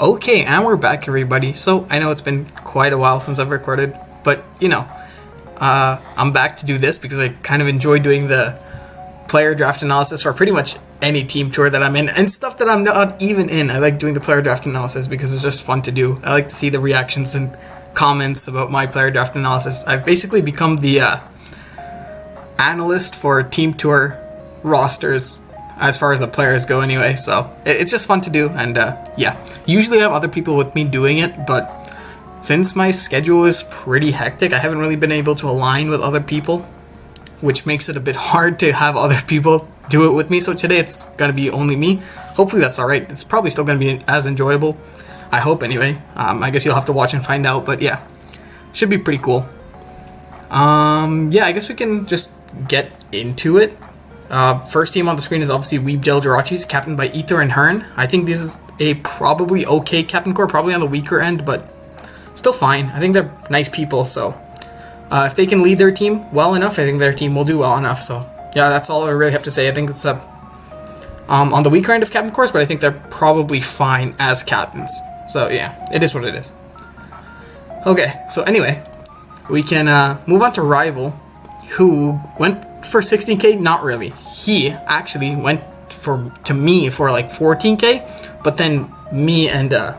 Okay, and we're back, everybody. So, I know it's been quite a while since I've recorded, but, I'm back to do this because I kind of enjoy doing the player draft analysis for pretty much any team tour that I'm in, and stuff that I'm not even in. I like doing the player draft analysis because it's just fun to do. I like to see the reactions and comments about my player draft analysis. I've basically become the analyst for team tour rosters as far as the players go anyway, so it's just fun to do. And usually I have other people with me doing it, but since my schedule is pretty hectic, I haven't really been able to align with other people, which makes it a bit hard to have other people do it with me. So today it's gonna be only me. Hopefully that's alright. It's probably still gonna be as enjoyable, I hope anyway. I guess you'll have to watch and find out, but yeah, should be pretty cool. I guess we can just get into it. First team on the screen is obviously Weebdale Jirachis, captained by Ether and Hearn. I think this is a probably okay captain core, probably on the weaker end, but still fine. I think they're nice people, so if they can lead their team well enough, I think their team will do well enough. So yeah, that's all I really have to say. I think it's on the weaker end of captain cores, but I think they're probably fine as captains. So yeah, it is what it is. Okay, so anyway, we can move on to Rival, who went for 16k. Not really. He actually went to me for like 14k, but then me and the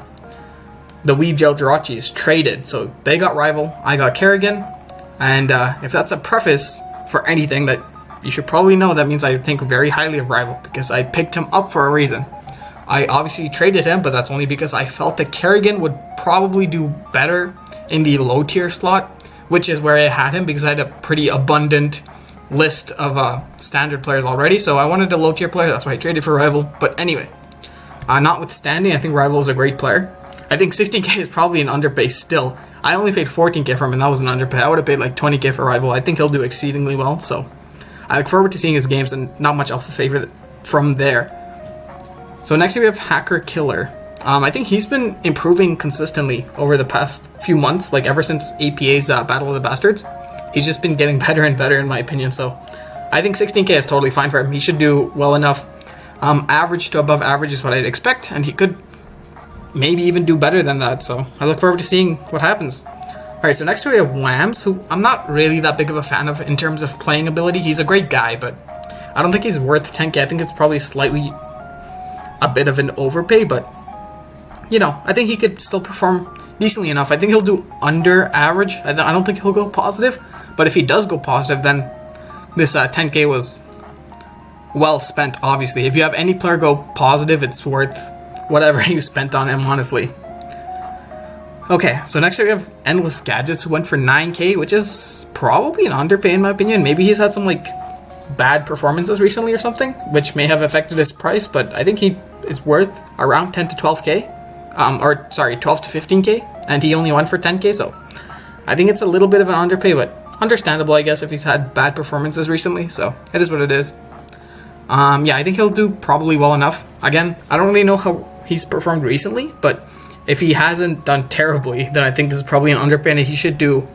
Weebdale Jirachis traded, so they got Rival, I got Kerrigan, and if that's a preface for anything that you should probably know, that means I think very highly of Rival, because I picked him up for a reason. I obviously traded him, but that's only because I felt that Kerrigan would probably do better in the low tier slot, which is where I had him because I had a pretty abundant list of standard players already, so I wanted a low tier player, that's why I traded for Rival. But anyway, notwithstanding, I think Rival is a great player. I think 16k is probably an underpay still. I only paid 14k for him, and that was an underpay. I would have paid like 20k for Rival. I think he'll do exceedingly well, so I look forward to seeing his games, and not much else to say from there. So next we have Hacker Killer. I think he's been improving consistently over the past few months, like ever since APA's Battle of the Bastards. He's just been getting better and better in my opinion, so I think 16k is totally fine for him. He should do well enough. Average to above average is what I'd expect, and he could maybe even do better than that, so I look forward to seeing what happens. Alright, so next we have Whams, who I'm not really that big of a fan of in terms of playing ability. He's a great guy, but I don't think he's worth 10k. I think it's probably slightly a bit of an overpay, but I think he could still perform decently enough. I think he'll do under average. I don't think he'll go positive, but if he does go positive, then this 10k was well spent, obviously. If you have any player go positive, it's worth whatever you spent on him, honestly. Okay, so next we have Endless Gadgets, who went for 9k, which is probably an underpay in my opinion. Maybe he's had some bad performances recently or something, which may have affected his price, but I think he is worth around 10 to 12k. 12 to 15k, and he only went for 10k, so I think it's a little bit of an underpay, but understandable, I guess, if he's had bad performances recently, so it is what it is. I think he'll do probably well enough. Again, I don't really know how he's performed recently, but if he hasn't done terribly, then I think this is probably an underpay, and he should do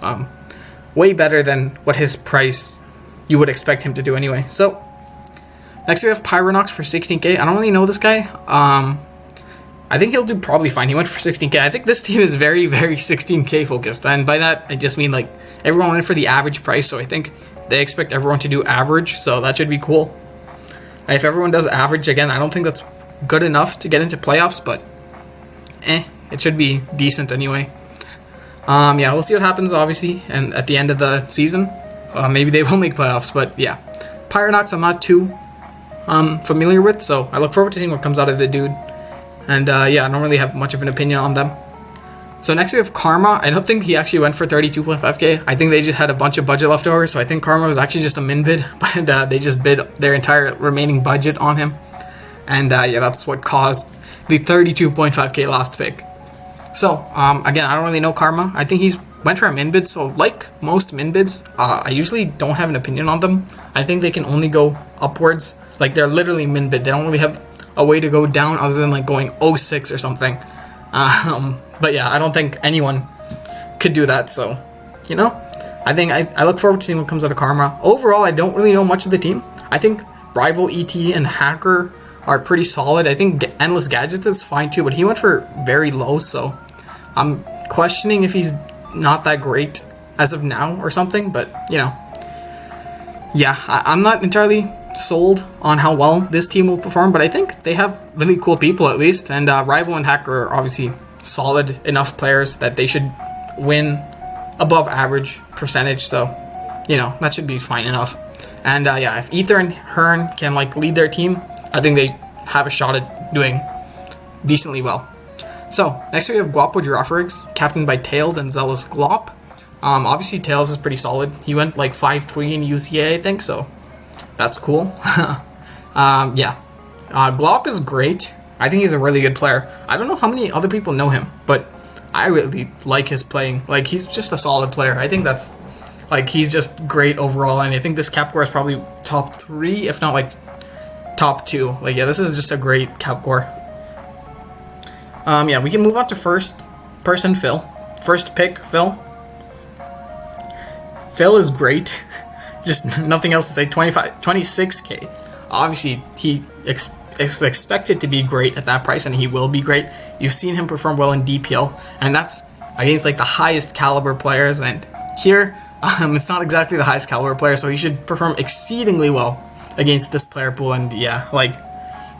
way better than what his price you would expect him to do anyway. So next we have Pyronox for 16k. I don't really know this guy. I think he'll do probably fine. He went for 16k. I think this team is very, very 16k focused, and by that I just mean everyone went for the average price, so I think they expect everyone to do average, so that should be cool. If everyone does average, again, I don't think that's good enough to get into playoffs, but it should be decent anyway. We'll see what happens, obviously, and at the end of the season, maybe they will make playoffs, but yeah. Pyronox I'm not too familiar with, so I look forward to seeing what comes out of the dude. And I don't really have much of an opinion on them. So next we have Karma. I don't think he actually went for 32.5k. I think they just had a bunch of budget left over, so I think Karma was actually just a min bid, but they just bid their entire remaining budget on him. And that's what caused the 32.5k last pick. So again, I don't really know Karma. I think he's went for a min bid, so like most min bids, I usually don't have an opinion on them. I think they can only go upwards. They're literally min bid. They don't really have a way to go down other than going 06 or something. But yeah, I don't think anyone could do that, so I think I look forward to seeing what comes out of Karma. Overall, I don't really know much of the team. I think Rival, ET, and Hacker are pretty solid. I think Endless Gadgets is fine too, but he went for very low, so I'm questioning if he's not that great as of now or something, but you know. Yeah, I'm not entirely sold on how well this team will perform, but I think they have really cool people at least, and Rival and Hacker are obviously solid enough players that they should win above average percentage, so you know, that should be fine enough. And yeah, if Ether and Hearn can like lead their team, I think they have a shot at doing decently well. So next we have Guapo Giraffrigs, captained by Tails and Zealous Glop. Obviously Tails is pretty solid. He went like 5-3 in UCA, I think, so that's cool. Yeah, Glop is great. I think he's a really good player. I don't know how many other people know him, but I really like his playing. Like, he's just a solid player. I think that's, like, he's just great overall, and I think this Capcore is probably top 3, if not, like, top 2. Like, yeah, this is just a great Capcore. Yeah, we can move on to first person Phil. First pick, Phil. Phil is great. Just nothing else to say. 26k. Obviously, he is expected to be great at that price, and he will be great. You've seen him perform well in DPL, and that's against like the highest caliber players. And here, it's not exactly the highest caliber player, so he should perform exceedingly well against this player pool. And yeah, like,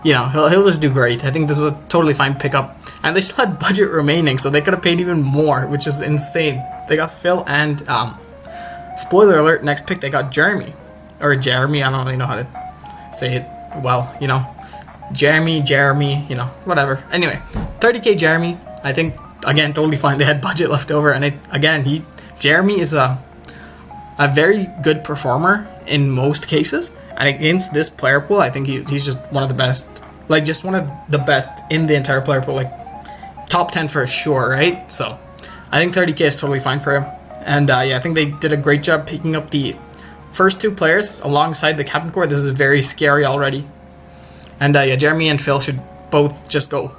you know, he'll just do great. I think this is a totally fine pickup. And they still had budget remaining, so they could have paid even more, which is insane. They got Phil and spoiler alert, next pick they got Jeremy. Or Jeremy, I don't really know how to say it well, you know. Jeremy, you know, whatever. Anyway, 30k Jeremy, I think, again, totally fine. They had budget left over, and Jeremy is a very good performer in most cases. And against this player pool, I think he's just one of the best. Like, just one of the best in the entire player pool. Like, top 10 for sure, right? So, I think 30k is totally fine for him. And yeah, I think they did a great job picking up the first 2 players alongside the captain core. This is very scary already. And yeah, Jeremy and Phil should both just go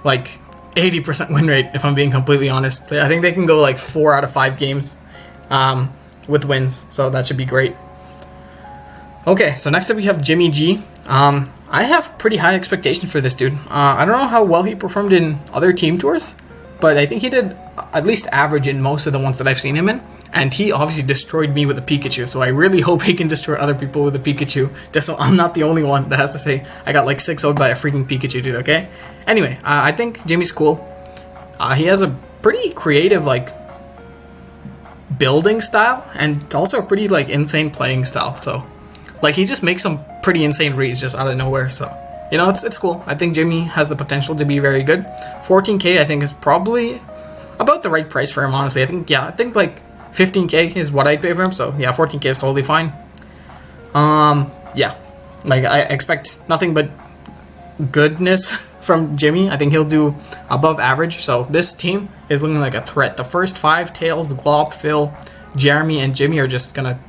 like 80% win rate, if I'm being completely honest. I think they can go like 4 out of 5 games with wins, so that should be great. Okay, so next up we have Jimmy G. I have pretty high expectations for this dude. I don't know how well he performed in other team tours, but I think he did at least average in most of the ones that I've seen him in. And he obviously destroyed me with a Pikachu, so I really hope he can destroy other people with a Pikachu, just so I'm not the only one that has to say I got like 6-0'd by a freaking Pikachu, dude, okay? Anyway, I think Jimmy's cool. He has a pretty creative, like, building style, and also a pretty, like, insane playing style, so... Like, he just makes some pretty insane reads just out of nowhere, so... You know, it's cool. I think Jimmy has the potential to be very good. 14k, I think, is probably about the right price for him, honestly. I think, like... 15k is what I'd pay for him, so yeah, 14k is totally fine. Yeah, like, I expect nothing but goodness from Jimmy. I think he'll do above average, so this team is looking like a threat. The first 5, Tails, Glop, Phil, Jeremy, and Jimmy are just gonna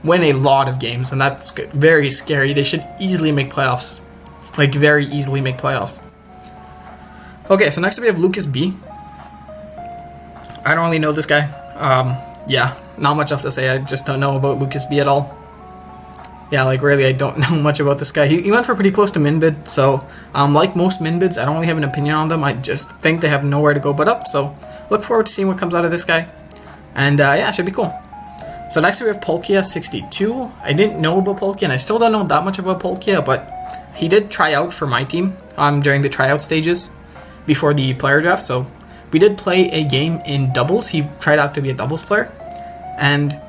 win a lot of games, and that's very scary. They should easily make playoffs, like, very easily make playoffs. Okay, so next up we have Lucas B. I don't really know this guy. Yeah, not much else to say. I just don't know about Lucas B at all. Yeah, like, really, I don't know much about this guy. He went for pretty close to min bid, so like most min bids, I don't really have an opinion on them. I just think they have nowhere to go but up, so look forward to seeing what comes out of this guy. And yeah, it should be cool. So next we have Polkia62. I didn't know about Polkia, and I still don't know that much about Polkia, but he did try out for my team during the tryout stages before the player draft, so we did play a game in doubles. He tried out to be a doubles player, and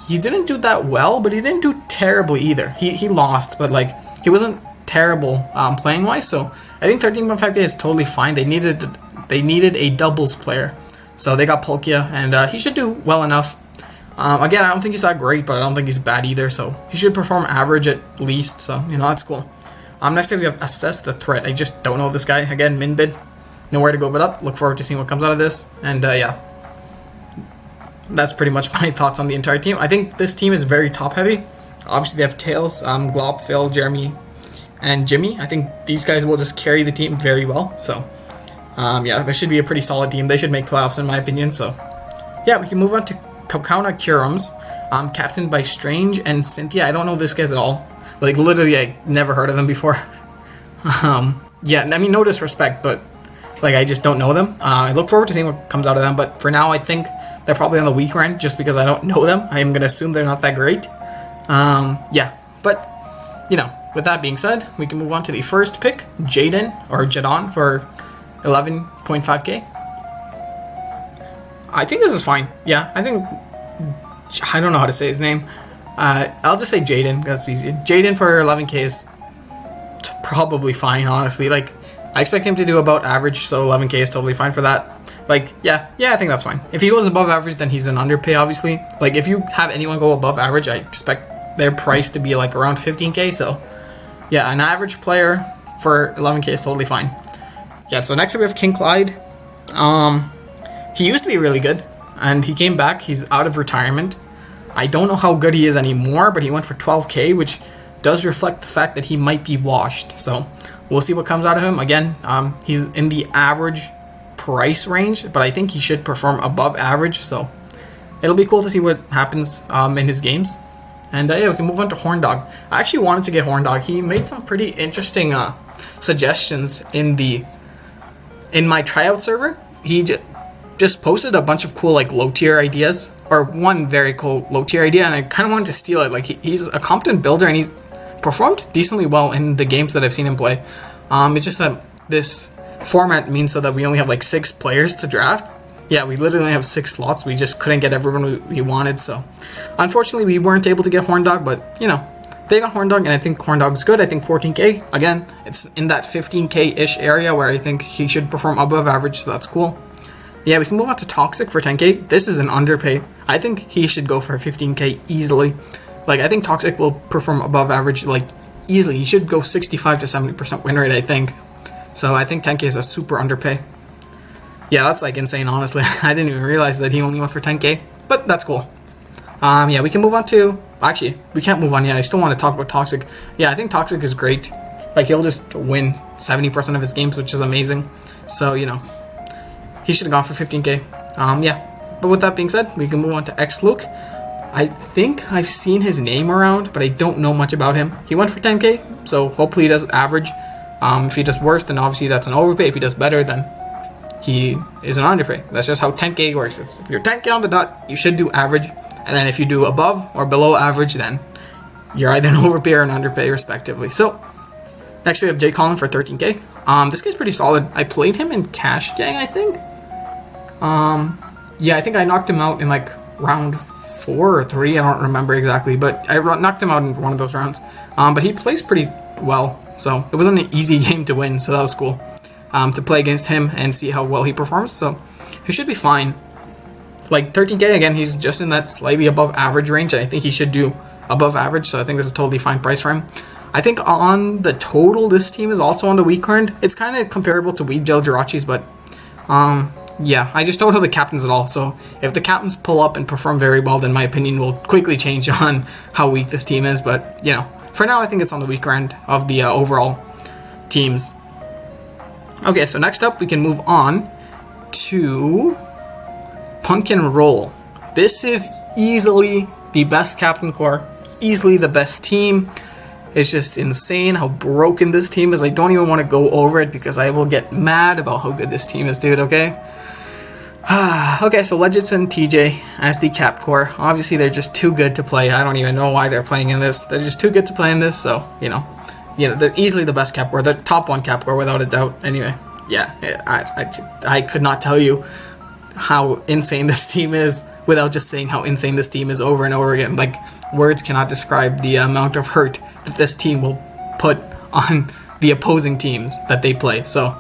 he didn't do that well, but he didn't do terribly either. He lost, but like, he wasn't terrible playing wise. So I think 13.5k is totally fine. They needed a doubles player, so they got Polkia, and he should do well enough. Again, I don't think he's that great, but I don't think he's bad either. So he should perform average at least. So, you know, that's cool. Next up we have Assess the Threat. I just don't know this guy. Again, min bid. Nowhere to go but up. Look forward to seeing what comes out of this. And yeah, that's pretty much my thoughts on the entire team. I think this team is very top heavy. Obviously they have Tails, Glop, Phil, Jeremy, and Jimmy. I think these guys will just carry the team very well. So yeah, this should be a pretty solid team. They should make playoffs in my opinion. So yeah, we can move on to Kaukauna Kurums, captained by Strange and Cynthia. I don't know this guys at all. Like, literally, I never heard of them before. Yeah, I mean, no disrespect, but like I just don't know them. I look forward to seeing what comes out of them, but for now, I think they're probably on the weaker end just because I don't know them. I'm gonna assume they're not that great. Yeah, but with that being said, we can move on to the first pick, Jadon for 11.5k. I think this is fine. Yeah, I don't know how to say his name. I'll just say Jaden, that's easier. Jaden for 11k is probably fine, honestly. Like, I expect him to do about average, so 11k is totally fine for that. Like, yeah, I think that's fine. If he goes above average, then he's an underpay, obviously. Like, if you have anyone go above average, I expect their price to be like around 15k, so yeah, an average player for 11k is totally fine. Yeah, so next up we have King Clyde. He used to be really good, and he came back. He's out of retirement. I don't know how good he is anymore, but he went for 12k, which does reflect the fact that he might be washed. So we'll see what comes out of him. Again, he's in the average price range, but I think he should perform above average. So it'll be cool to see what happens in his games. And yeah, we can move on to Horn Dog. I actually wanted to get Horn Dog. He made some pretty interesting suggestions in my tryout server. He just posted a bunch of cool like low tier ideas, or one very cool low tier idea, and I kind of wanted to steal it. Like he's a competent builder, and he's performed decently well in the games that I've seen him play. It's just that this format means so that we only have like 6 players to draft. Yeah, we literally have 6 slots. We just couldn't get everyone we wanted, so unfortunately we weren't able to get Horn Dog, but they got Horn Dog, and I think Horn Dog's good. I think 14k, again, it's in that 15k-ish area where I think he should perform above average, so that's cool. Yeah, we can move on to Toxic for 10k. This is an underpay. I think he should go for 15k easily. Like, I think Toxic will perform above average, like, easily. He should go 65 to 70% win rate, I think. So I think 10k is a super underpay. Yeah, that's, like, insane, honestly. I didn't even realize that he only went for 10k, but that's cool. Yeah, we can move on to... Actually, we can't move on yet. I still want to talk about Toxic. Yeah, I think Toxic is great. Like, he'll just win 70% of his games, which is amazing. So, he should have gone for 15k. Yeah. But with that being said, we can move on to X-Luke. I think I've seen his name around, but I don't know much about him. He went for 10k, so hopefully he does average. If he does worse, then obviously that's an overpay. If he does better, then he is an underpay. That's just how 10k works. If you're 10k on the dot, you should do average. And then if you do above or below average, then you're either an overpay or an underpay, respectively. So, next we have Jay Collin for 13k. This guy's pretty solid. I played him in Cash Gang, I think. Yeah, I think I knocked him out in like round 4 or 3. I don't remember exactly, but I knocked him out in one of those rounds. But he plays pretty well, so it wasn't an easy game to win, so that was cool. To play against him and see how well he performs, so he should be fine. Like 13k, again, he's just in that slightly above average range, and I think he should do above average, so I think this is a totally fine price for him. I think on the total, this team is also on the weaker end. It's kind of comparable to Weeb Gel Jirachi's, but yeah, I just don't know the captains at all. So if the captains pull up and perform very well, then my opinion will quickly change on how weak this team is. But, for now, I think it's on the weaker end of the overall teams. Okay, so next up, we can move on to Pumpkin Roll. This is easily the best captain core, easily the best team. It's just insane how broken this team is. I don't even want to go over it because I will get mad about how good this team is, dude, okay? Okay, so Legends and TJ as the cap core. Obviously, they're just too good to play. I don't even know why they're playing in this. They're just too good to play in this, so, they're easily the best cap core. They're top 1 cap core without a doubt. Anyway, yeah, I could not tell you how insane this team is without just saying how insane this team is over and over again. Like, words cannot describe the amount of hurt that this team will put on the opposing teams that they play. So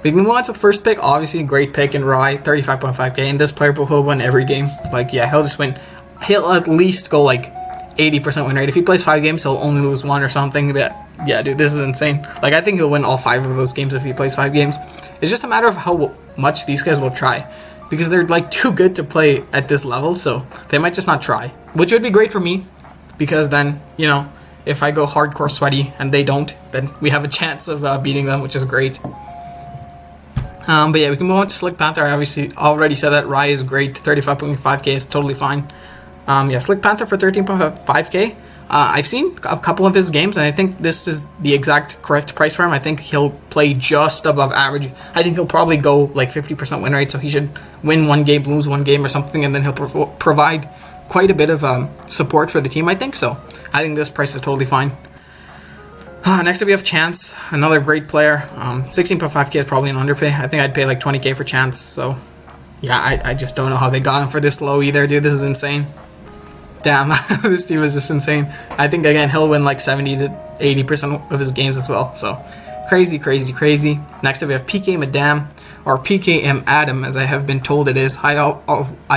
we can move on to the first pick. Obviously, great pick in Rye, 35.5k, and this player will win every game. Like, yeah, he'll just win. He'll at least go like 80% win rate. If he plays 5 games, he'll only lose 1 or something. But yeah, dude, this is insane. Like, I think he'll win all 5 of those games if he plays 5 games. It's just a matter of how much these guys will try, because they're like too good to play at this level, so they might just not try, which would be great for me, because then, if I go hardcore sweaty and they don't, then we have a chance of beating them, which is great. But yeah, we can move on to Slick Panther. I obviously already said that Rye is great. 35.5k is totally fine. Yeah, Slick Panther for 13.5k. I've seen a couple of his games, and I think this is the exact correct price for him. I think he'll play just above average. I think he'll probably go like 50% win rate, so he should win one game, lose one game or something, and then he'll provide quite a bit of support for the team, I think. So I think this price is totally fine. Next up we have Chance, another great player. 16.5k is probably an underpay. I think I'd pay like 20k for Chance, so yeah, I just don't know how they got him for this low either, dude. This is insane. Damn, this team is just insane. I think, again, he'll win like 70 to 80% of his games as well. So, crazy, crazy, crazy. Next up, we have PK Madam, or PKM Adam, as I have been told it is. I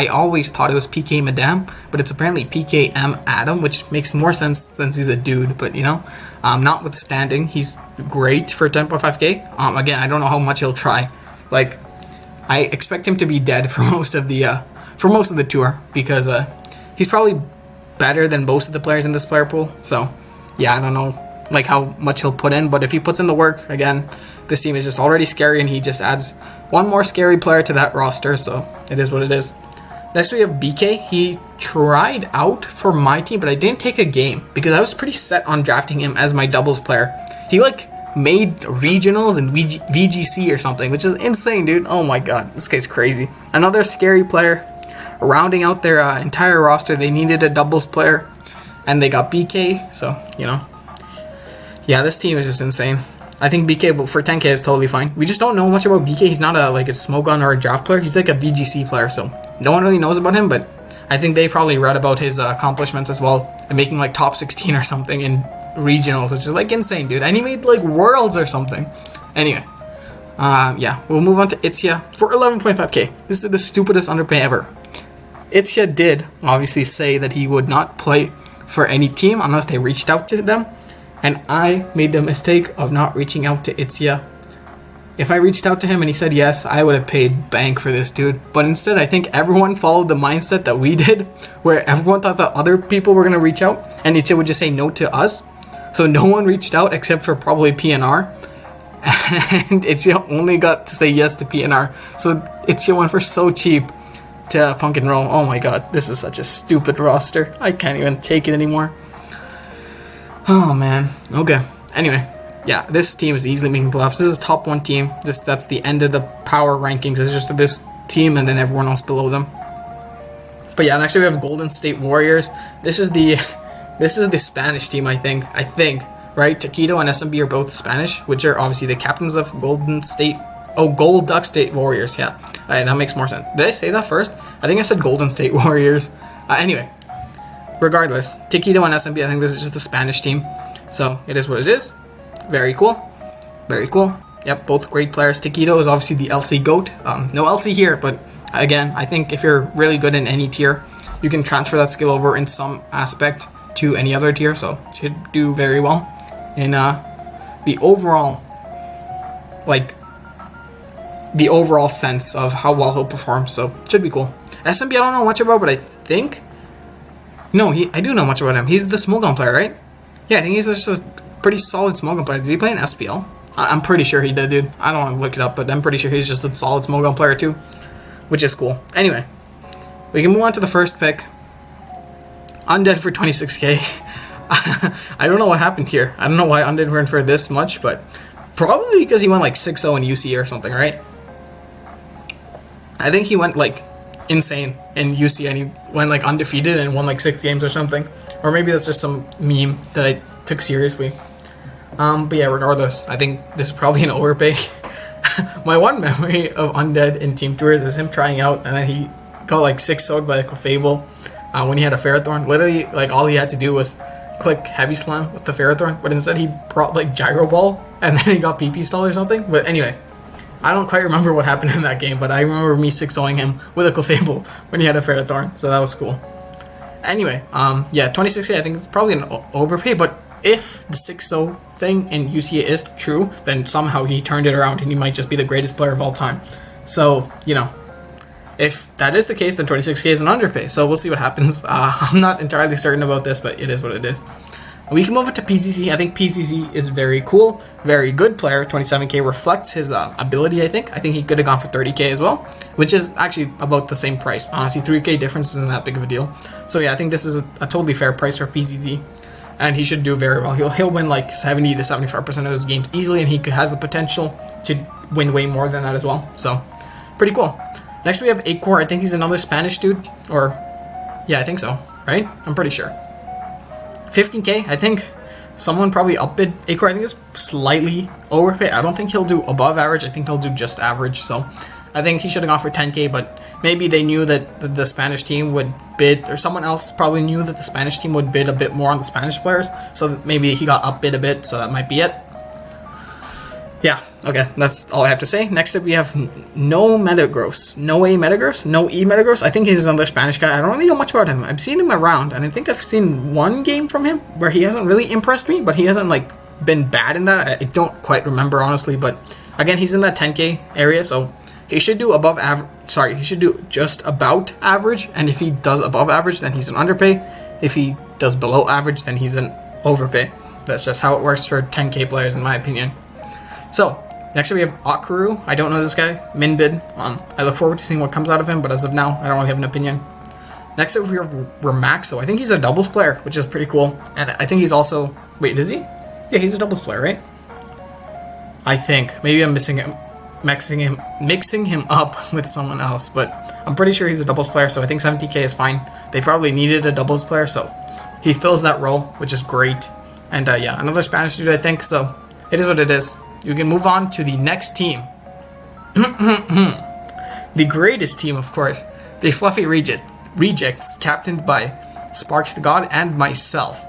always thought it was PK Madam, but it's apparently PKM Adam, which makes more sense since he's a dude. But, you know, notwithstanding, he's great for 10.5k. Again, I don't know how much he'll try. Like, I expect him to be dead for most of the tour, because he's probably better than most of the players in this player pool. So, yeah, I don't know like how much he'll put in, but if he puts in the work, again, this team is just already scary, and he just adds one more scary player to that roster, so it is what it is. Next we have BK. He tried out for my team, but I didn't take a game because I was pretty set on drafting him as my doubles player. He like made regionals and VGC or something, which is insane, dude. Oh my god, this guy's crazy. Another scary player. Rounding out their entire roster, they needed a doubles player, and they got BK, so, you know. Yeah, this team is just insane. I think BK for 10k is totally fine. We just don't know much about BK. He's not a smoke gun or a draft player. He's like a VGC player, so no one really knows about him, but I think they probably read about his accomplishments as well, and making like top 16 or something in regionals, which is like insane, dude. And he made like worlds or something. Anyway, yeah, we'll move on to Itzia for 11.5k. This is the stupidest underpay ever. Itzia did obviously say that he would not play for any team unless they reached out to them, and I made the mistake of not reaching out to Itzia. If I reached out to him and he said yes, I would have paid bank for this dude, but instead I think everyone followed the mindset that we did, where everyone thought that other people were going to reach out and Itzia would just say no to us, so no one reached out except for probably PNR, and Itzia only got to say yes to PNR, so Itzia went for so cheap to Punk and Roll. Oh my god, this is such a stupid roster. I can't even take it anymore. Oh man. Okay. Anyway, yeah, this team is easily making playoffs. This is top 1 team. Just that's the end of the power rankings. It's just this team and then everyone else below them. But yeah, next we have Golden State Warriors. This is the Spanish team, I think. Right? Taquito and SMB are both Spanish, which are obviously the captains of Golden State. Oh, Gold Duck State Warriors. Yeah. That makes more sense. Did I say that first? I think I said Golden State Warriors. Anyway, regardless, Taquito and SMB, I think this is just the Spanish team. So, it is what it is. Very cool. Very cool. Yep, both great players. Taquito is obviously the LC GOAT. No LC here, but again, I think if you're really good in any tier, you can transfer that skill over in some aspect to any other tier. So, should do very well in the overall, the overall sense of how well he'll perform, so should be cool. SMB I don't know much about, but I think I do know much about him. He's the smoke gun player, right? Yeah, I think he's just a pretty solid smoke gun player. Did he play in SPL? I'm pretty sure he did, dude. I don't want to look it up, but I'm pretty sure he's just a solid smoke gun player too, which is cool. Anyway, we can move on to the first pick. Undead for 26k. I don't know what happened here. I don't know why Undead went for this much, but probably because he went like 6-0 in UC or something, right? I think he went like insane in UC and he went like undefeated and won like 6 games or something. Or maybe that's just some meme that I took seriously. But yeah, regardless, I think this is probably an overpay. My one memory of Undead in Team Tours is him trying out and then he got like 6-0'd by Clefable when he had a Ferrothorn. Literally, like all he had to do was click Heavy Slam with the Ferrothorn, but instead he brought like Gyro Ball and then he got PP Stall or something. But anyway, I don't quite remember what happened in that game, but I remember me 6-0ing him with a Clefable when he had a Ferrothorn, so that was cool. Anyway, yeah, 26k I think is probably an overpay, but if the 6-0 thing in UCA is true, then somehow he turned it around and he might just be the greatest player of all time. So, you know, if that is the case, then 26k is an underpay, so we'll see what happens. I'm not entirely certain about this, but it is what it is. We can move it to PCC. I think PCC is very cool, very good player. 27k reflects his ability, I think. I think he could have gone for 30k as well, which is actually about the same price. Honestly, 3k difference isn't that big of a deal. So yeah, I think this is a totally fair price for PCC. and he should do very well. He'll win like 70 to 75% of his games easily, and he has the potential to win way more than that as well. So, pretty cool. Next we have Acor. I think he's another Spanish dude, or yeah, I think so, right? I'm pretty sure. 15k. I think someone probably upbid Acor. I think it's slightly overpaid. I don't think he'll do above average. I think he'll do just average. So I think he should have gone for 10k, but maybe they knew that the Spanish team would bid, or someone else probably knew that the Spanish team would bid a bit more on the Spanish players, so maybe he got upbid a bit, so that might be it. Yeah, okay, that's all I have to say. Next up we have Noe Metagross. I think he's another Spanish guy. I don't really know much about him. I've seen him around, and I think I've seen one game from him where he hasn't really impressed me, but he hasn't like been bad in that. I don't quite remember honestly, but again, he's in that 10k area, so he should do above average. Sorry, he should do just about average, and if he does above average, then he's an underpay. If he does below average, then he's an overpay. That's just how it works for 10k players, in my opinion. So, next up we have Akaru. I don't know this guy. Min bid. I look forward to seeing what comes out of him, but as of now, I don't really have an opinion. Next up we have Ramaxo. I think he's a doubles player, which is pretty cool. And I think he's also... Wait, is he? Yeah, he's a doubles player, right? I think. Maybe I'm mixing him up with someone else, but I'm pretty sure he's a doubles player, so I think 70k is fine. They probably needed a doubles player, so he fills that role, which is great. And yeah, another Spanish dude, I think, so it is what it is. You can move on to the next team. The greatest team, of course. The Fluffy Rejects, captained by Sparks the God and myself.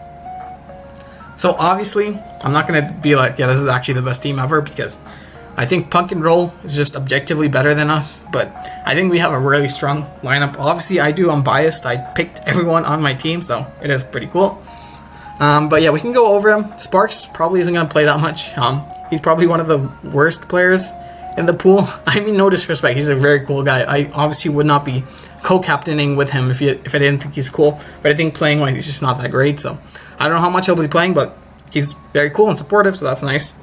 So obviously, I'm not going to be like, yeah, this is actually the best team ever, because I think Punk and Roll is just objectively better than us, but I think we have a really strong lineup. Obviously, I'm biased. I picked everyone on my team, so it is pretty cool. But yeah, we can go over him. Sparks probably isn't going to play that much. He's probably one of the worst players in the pool. I mean, no disrespect. He's a very cool guy. I obviously would not be co-captaining with him if I didn't think he's cool. But I think playing-wise, he's just not that great. So I don't know how much he'll be playing, but he's very cool and supportive, so that's nice.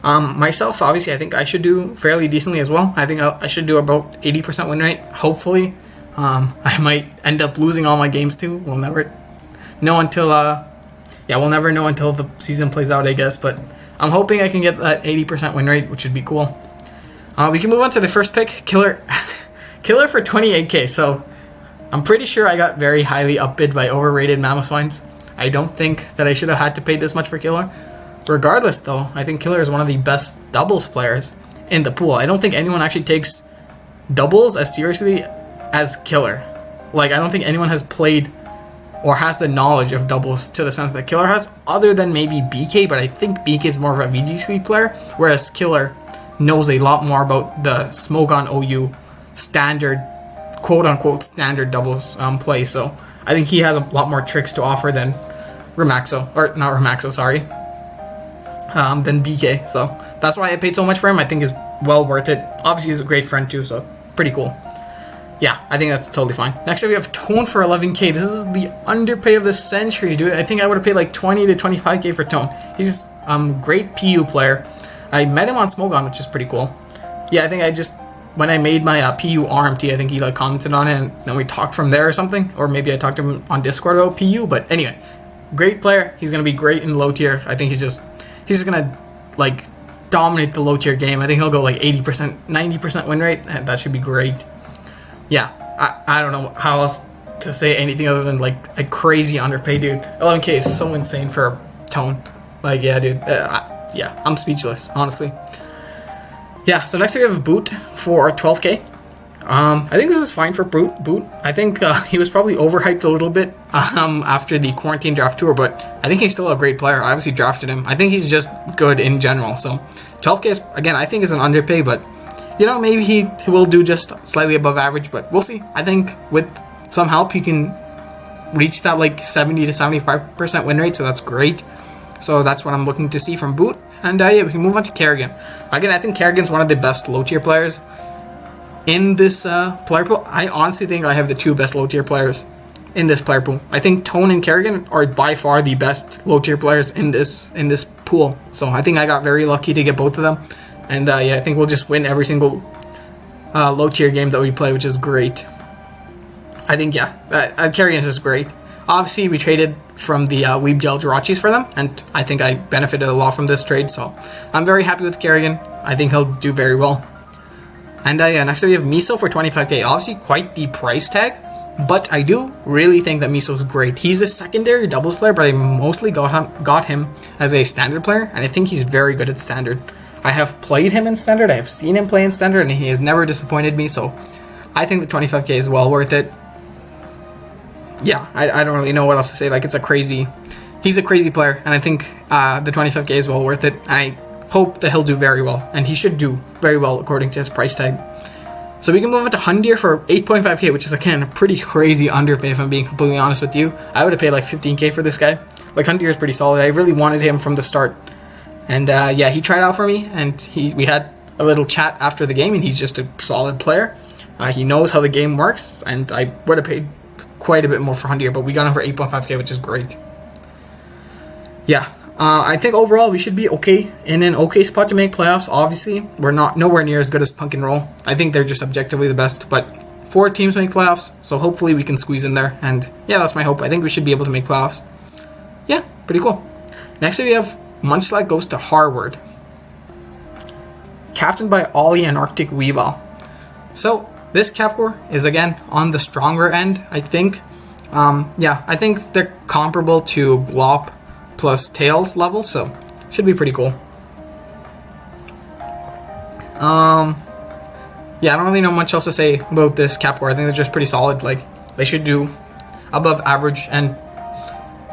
Myself, obviously, I think I should do fairly decently as well. I think I should do about 80% win rate, hopefully. I might end up losing all my games too. We'll never know until... we'll never know until the season plays out, I guess, but I'm hoping I can get that 80% win rate, which would be cool. We can move on to the first pick, Killer for 28k. So I'm pretty sure I got very highly upbid by overrated Mamoswines. I don't think that I should have had to pay this much for Killer. Regardless, though, I think Killer is one of the best doubles players in the pool. I don't think anyone actually takes doubles as seriously as Killer. Like, I don't think anyone has played or has the knowledge of doubles to the sense that Killer has, other than maybe BK, but I think BK is more of a VGC player, whereas Killer knows a lot more about the Smoke on OU standard, quote-unquote standard doubles play, so I think he has a lot more tricks to offer than than BK, so that's why I paid so much for him. I think is well worth it. Obviously, he's a great friend too, so pretty cool. Yeah, I think that's totally fine. Next up, we have Tone for 11k. This is the underpay of the century, dude. I think I would have paid like 20 to 25k for Tone. He's a great PU player. I met him on Smogon, which is pretty cool. Yeah, I think when I made my PU RMT, I think he like commented on it, and then we talked from there or something. Or maybe I talked to him on Discord about PU, but anyway. Great player. He's going to be great in low tier. I think he's just going to like dominate the low tier game. I think he'll go like 80%, 90% win rate, and that should be great. Yeah, I don't know how else to say anything other than like a crazy underpay, dude. 11k is so insane for Tone. Like, yeah, dude. I'm speechless, honestly. Yeah, so next we have Boot for 12k. I think this is fine for Boot. I think he was probably overhyped a little bit after the quarantine draft tour, but I think he's still a great player. I obviously drafted him. I think he's just good in general. So 12k is, again, I think is an underpay, but you know, maybe he will do just slightly above average, but we'll see. I think with some help, he can reach that like 70 to 75% win rate, so that's great. So that's what I'm looking to see from Boot. And yeah, we can move on to Kerrigan. Again, I think Kerrigan's one of the best low tier players in this player pool. I honestly think I have the two best low tier players in this player pool. I think Tone and Kerrigan are by far the best low tier players in this pool. So I think I got very lucky to get both of them. And yeah, I think we'll just win every single low tier game that we play, which is great. I think, yeah, Kerrigan's is great. Obviously, we traded from the Weeb Gel Jirachis for them, and I think I benefited a lot from this trade, so I'm very happy with Kerrigan. I think he'll do very well. And next we have Miso for 25k. Obviously quite the price tag, but I do really think that Miso's great. He's a secondary doubles player, but I mostly got him as a standard player, and I think he's very good at standard. I have played him in standard, I have seen him play in standard, and he has never disappointed me, so I think the 25k is well worth it. Yeah, I don't really know what else to say. Like, he's a crazy player, and I think the 25k is well worth it. I hope that he'll do very well, and he should do very well according to his price tag. So we can move on to Hundir for 8.5k, which is again a pretty crazy underpay if I'm being completely honest with you. I would have paid like 15k for this guy. Like, Hundir is pretty solid. I really wanted him from the start, and yeah, he tried out for me, and we had a little chat after the game, and he's just a solid player. He knows how the game works, and I would have paid quite a bit more for Hundir, but we got him for 8.5k, which is great. Yeah, I think overall we should be okay, in an okay spot to make playoffs. Obviously, we're not nowhere near as good as Punk and Roll. I think they're just objectively the best, but 4 teams make playoffs, so hopefully we can squeeze in there, and yeah, that's my hope. I think we should be able to make playoffs. Yeah, pretty cool. Next we have Munchlack goes to Harvard, captained by Ollie and Arctic Weavile. So this cap core is again on the stronger end, I think. Yeah, I think they're comparable to Glop plus Tails level, so should be pretty cool. Yeah, I don't really know much else to say about this cap core. I think they're just pretty solid. Like, they should do above average, and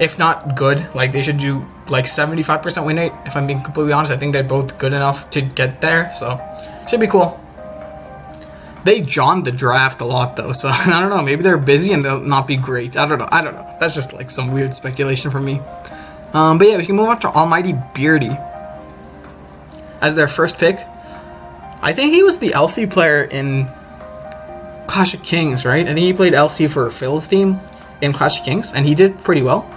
if not good, like they should do like 75% win rate. If I'm being completely honest, I think they're both good enough to get there, so should be cool. They John the draft a lot though, so I don't know. Maybe they're busy and they'll not be great. I don't know. That's just like some weird speculation from me. But yeah, we can move on to Almighty Beardy as their first pick. I think he was the LC player in Clash of Kings, right? I think he played LC for Phil's team in Clash of Kings, and he did pretty well.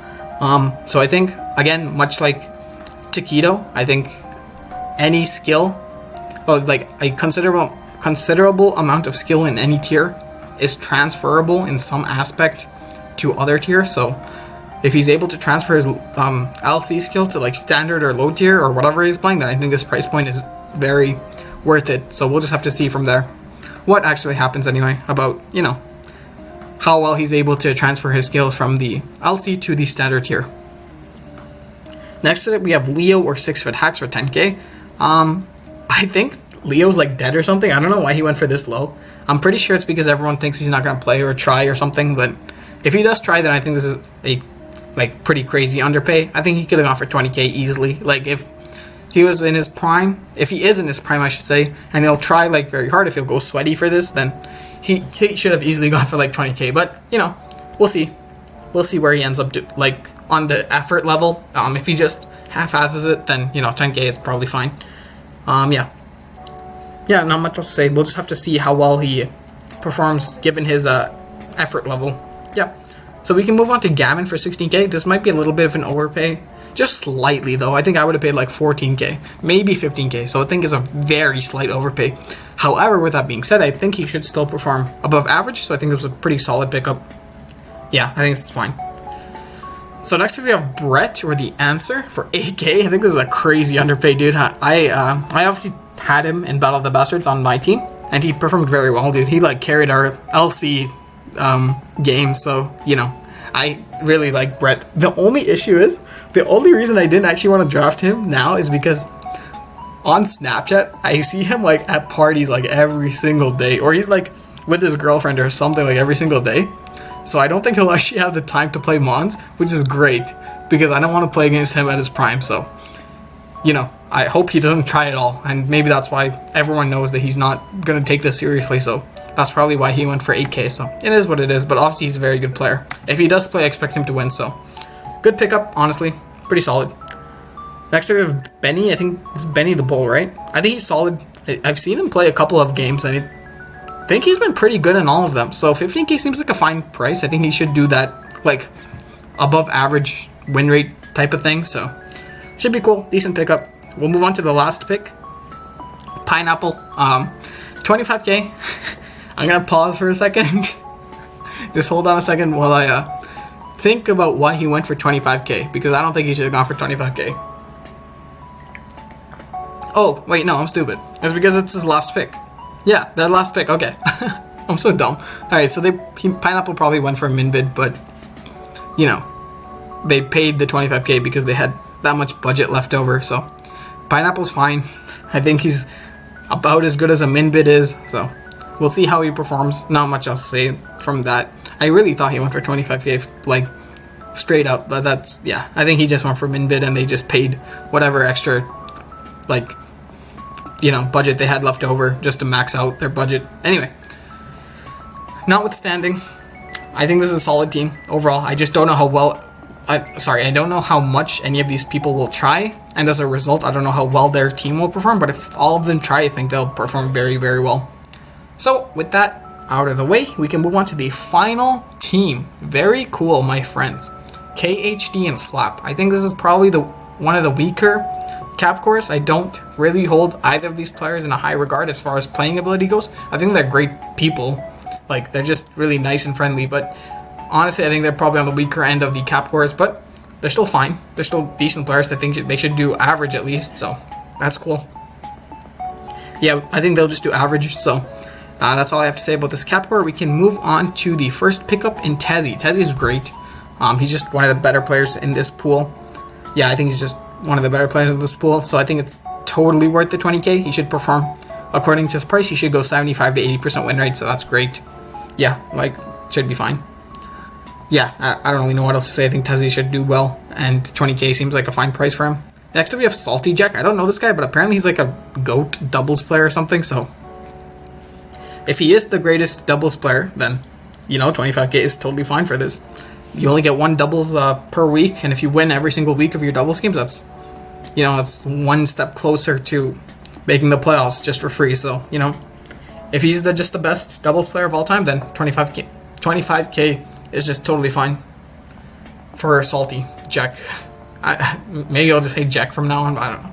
So I think, again, much like Taquito, I think any skill, well, like a considerable amount of skill in any tier is transferable in some aspect to other tiers. So if he's able to transfer his LC skill to like standard or low tier or whatever he's playing, then I think this price point is very worth it. So we'll just have to see from there what actually happens anyway about, you know, how well he's able to transfer his skills from the LC to the standard tier. Next to it, we have Leo or 6-foot hacks for 10k. I think Leo's like dead or something. I don't know why he went for this low. I'm pretty sure it's because everyone thinks he's not going to play or try or something, but if he does try, then I think this is a like pretty crazy underpay. I think he could have gone for 20k easily. Like, if he was in his prime, if he is in his prime, I should say, and he'll try like very hard, if he'll go sweaty for this, then he should have easily gone for like 20k. But, you know, we'll see. We'll see where he ends up like on the effort level. If he just half-asses it, then, you know, 10k is probably fine. Yeah, not much else to say. We'll just have to see how well he performs given his effort level. Yeah. So we can move on to Gammon for 16k. This might be a little bit of an overpay. Just slightly, though. I think I would have paid like 14k. Maybe 15k. So I think it's a very slight overpay. However, with that being said, I think he should still perform above average. So I think this was a pretty solid pickup. Yeah, I think it's fine. So next we have Brett, or the Answer, for 8k. I think this is a crazy underpay, dude. I obviously had him in Battle of the Bastards on my team, and he performed very well, dude. He like carried our LC game, so, you know, I really like Brett. The only issue is, the only reason I didn't actually want to draft him now is because on Snapchat, I see him like at parties like every single day, or he's like with his girlfriend or something like every single day. So I don't think he'll actually have the time to play Mons, which is great, because I don't want to play against him at his prime. So, you know, I hope he doesn't try at all, and maybe that's why everyone knows that he's not going to take this seriously. So that's probably why he went for 8k. So it is what it is, but obviously he's a very good player. If he does play, I expect him to win. So good pickup, honestly, pretty solid. Next we have Benny. I think this is Benny the Bull, right? I think he's solid. I've seen him play a couple of games, and I think he's been pretty good in all of them. So 15k seems like a fine price. I think he should do that, like, above average win rate type of thing. So should be cool. Decent pickup. We'll move on to the last pick. Pineapple. 25k. I'm going to pause for a second. Just hold on a second while I think about why he went for 25k, because I don't think he should have gone for 25k. Oh, wait, no, I'm stupid. It's because it's his last pick. Yeah, that last pick, okay. I'm so dumb. Alright, so Pineapple probably went for a min bid, but, you know, they paid the 25k because they had that much budget left over, so Pineapple's fine. I think he's about as good as a min bid is, so we'll see how he performs. Not much else to say from that. I really thought he went for 25k, like, straight up, but that's, yeah. I think he just went for min bid and they just paid whatever extra, like, you know, budget they had left over just to max out their budget. Anyway, notwithstanding, I think this is a solid team overall. I just don't know how well, I don't know how much any of these people will try, and as a result, I don't know how well their team will perform, but if all of them try, I think they'll perform very, very well. So, with that out of the way, we can move on to the final team. Very cool, my friends. KHD and Slap. I think this is probably one of the weaker cap cores. I don't really hold either of these players in a high regard as far as playing ability goes. I think they're great people. Like, they're just really nice and friendly, but honestly, I think they're probably on the weaker end of the cap cores, but they're still fine. They're still decent players. I think they should do average at least, so that's cool. Yeah, I think they'll just do average, so that's all I have to say about this cap core. We can move on to the first pickup in Tezzy. Tezzy's great. He's just one of the better players in this pool. Yeah, I think he's just one of the better players in this pool, so I think it's totally worth the 20k. He should perform according to his price. He should go 75 to 80% win rate, so that's great. Yeah, like, should be fine. Yeah, I don't really know what else to say. I think Tezzy should do well, and 20k seems like a fine price for him. Next up, we have Salty Jack. I don't know this guy, but apparently he's like a GOAT doubles player or something, so if he is the greatest doubles player, then, you know, 25k is totally fine for this. You only get one doubles per week, and if you win every single week of your doubles games, that's, you know, that's one step closer to making the playoffs just for free. So, you know, if he's just the best doubles player of all time, then 25k is just totally fine for Salty Jack. Maybe I'll just say Jack from now on, I don't know.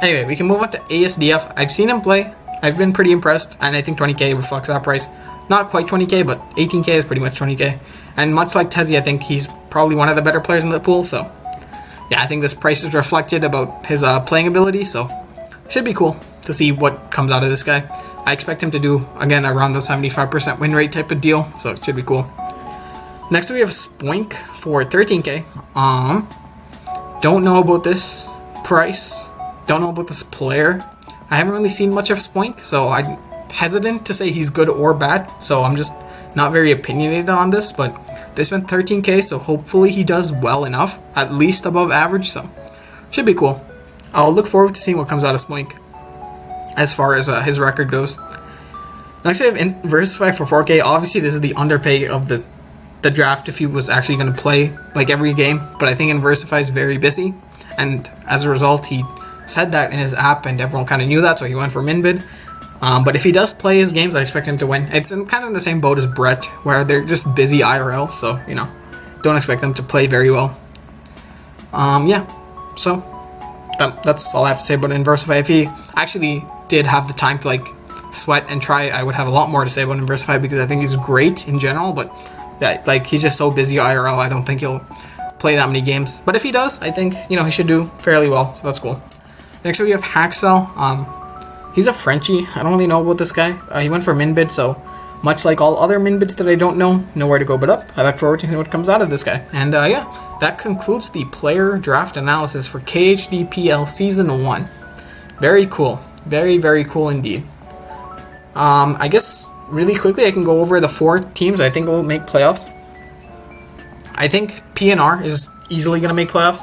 Anyway, we can move on to ASDF. I've seen him play. I've been pretty impressed, and I think 20k reflects that price. Not quite 20k, but 18k is pretty much 20k. And much like Tezzy, I think he's probably one of the better players in the pool, so yeah, I think this price is reflected about his playing ability, so should be cool to see what comes out of this guy. I expect him to do, again, around the 75% win rate type of deal, so it should be cool. Next we have Spoink for 13k. Don't know about this price, don't know about this player. I haven't really seen much of Spoink, so I'm hesitant to say he's good or bad, so I'm just not very opinionated on this, but they spent 13k, so hopefully he does well enough, at least above average, so should be cool. I'll look forward to seeing what comes out of Spoink as far as his record goes. Next we have Inversify for 4k. Obviously this is the underpay of the draft if he was actually going to play like every game, but I think Inversify is very busy, and as a result he said that in his app and everyone kind of knew that, so he went for min bid. But if he does play his games, I expect him to win. It's kind of in the same boat as Brett, where they're just busy IRL, so, you know, don't expect them to play very well. Yeah, so that's all I have to say about Inversify. If he actually did have the time to, like, sweat and try, I would have a lot more to say about Inversify, because I think he's great in general, but, yeah, like, he's just so busy IRL, I don't think he'll play that many games. But if he does, I think, you know, he should do fairly well, so that's cool. Next we have Haxel. He's a Frenchie. I don't really know about this guy. He went for min bid, so much like all other min bids that I don't know, nowhere to go but up. I look forward to seeing what comes out of this guy. And yeah, that concludes the player draft analysis for KHDPL Season 1. Very cool. Very, very cool indeed. I guess really quickly I can go over the 4 teams I think will make playoffs. I think PNR is easily going to make playoffs.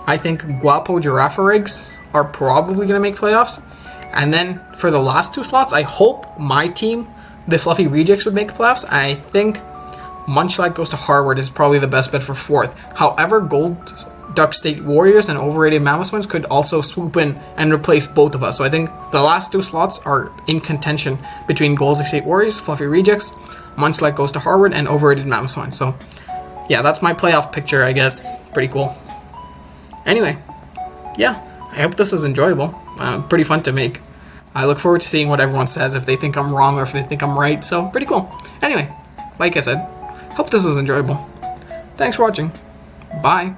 I think Guapo Giraffe Rigs are probably going to make playoffs. And then for the last 2 slots, I hope my team, the Fluffy Rejects, would make playoffs. And I think Munchlack Goes to Harvard is probably the best bet for 4th. However, Gold Duck State Warriors and Overrated Mammoth Twins could also swoop in and replace both of us. So I think the last 2 slots are in contention between Gold Duck State Warriors, Fluffy Rejects, Munchlack Goes to Harvard, and Overrated Mammoth Twins. So yeah, that's my playoff picture, I guess. Pretty cool. Anyway, yeah, I hope this was enjoyable. Pretty fun to make. I look forward to seeing what everyone says, if they think I'm wrong or if they think I'm right, so pretty cool. Anyway, like I said, hope this was enjoyable. Thanks for watching. Bye.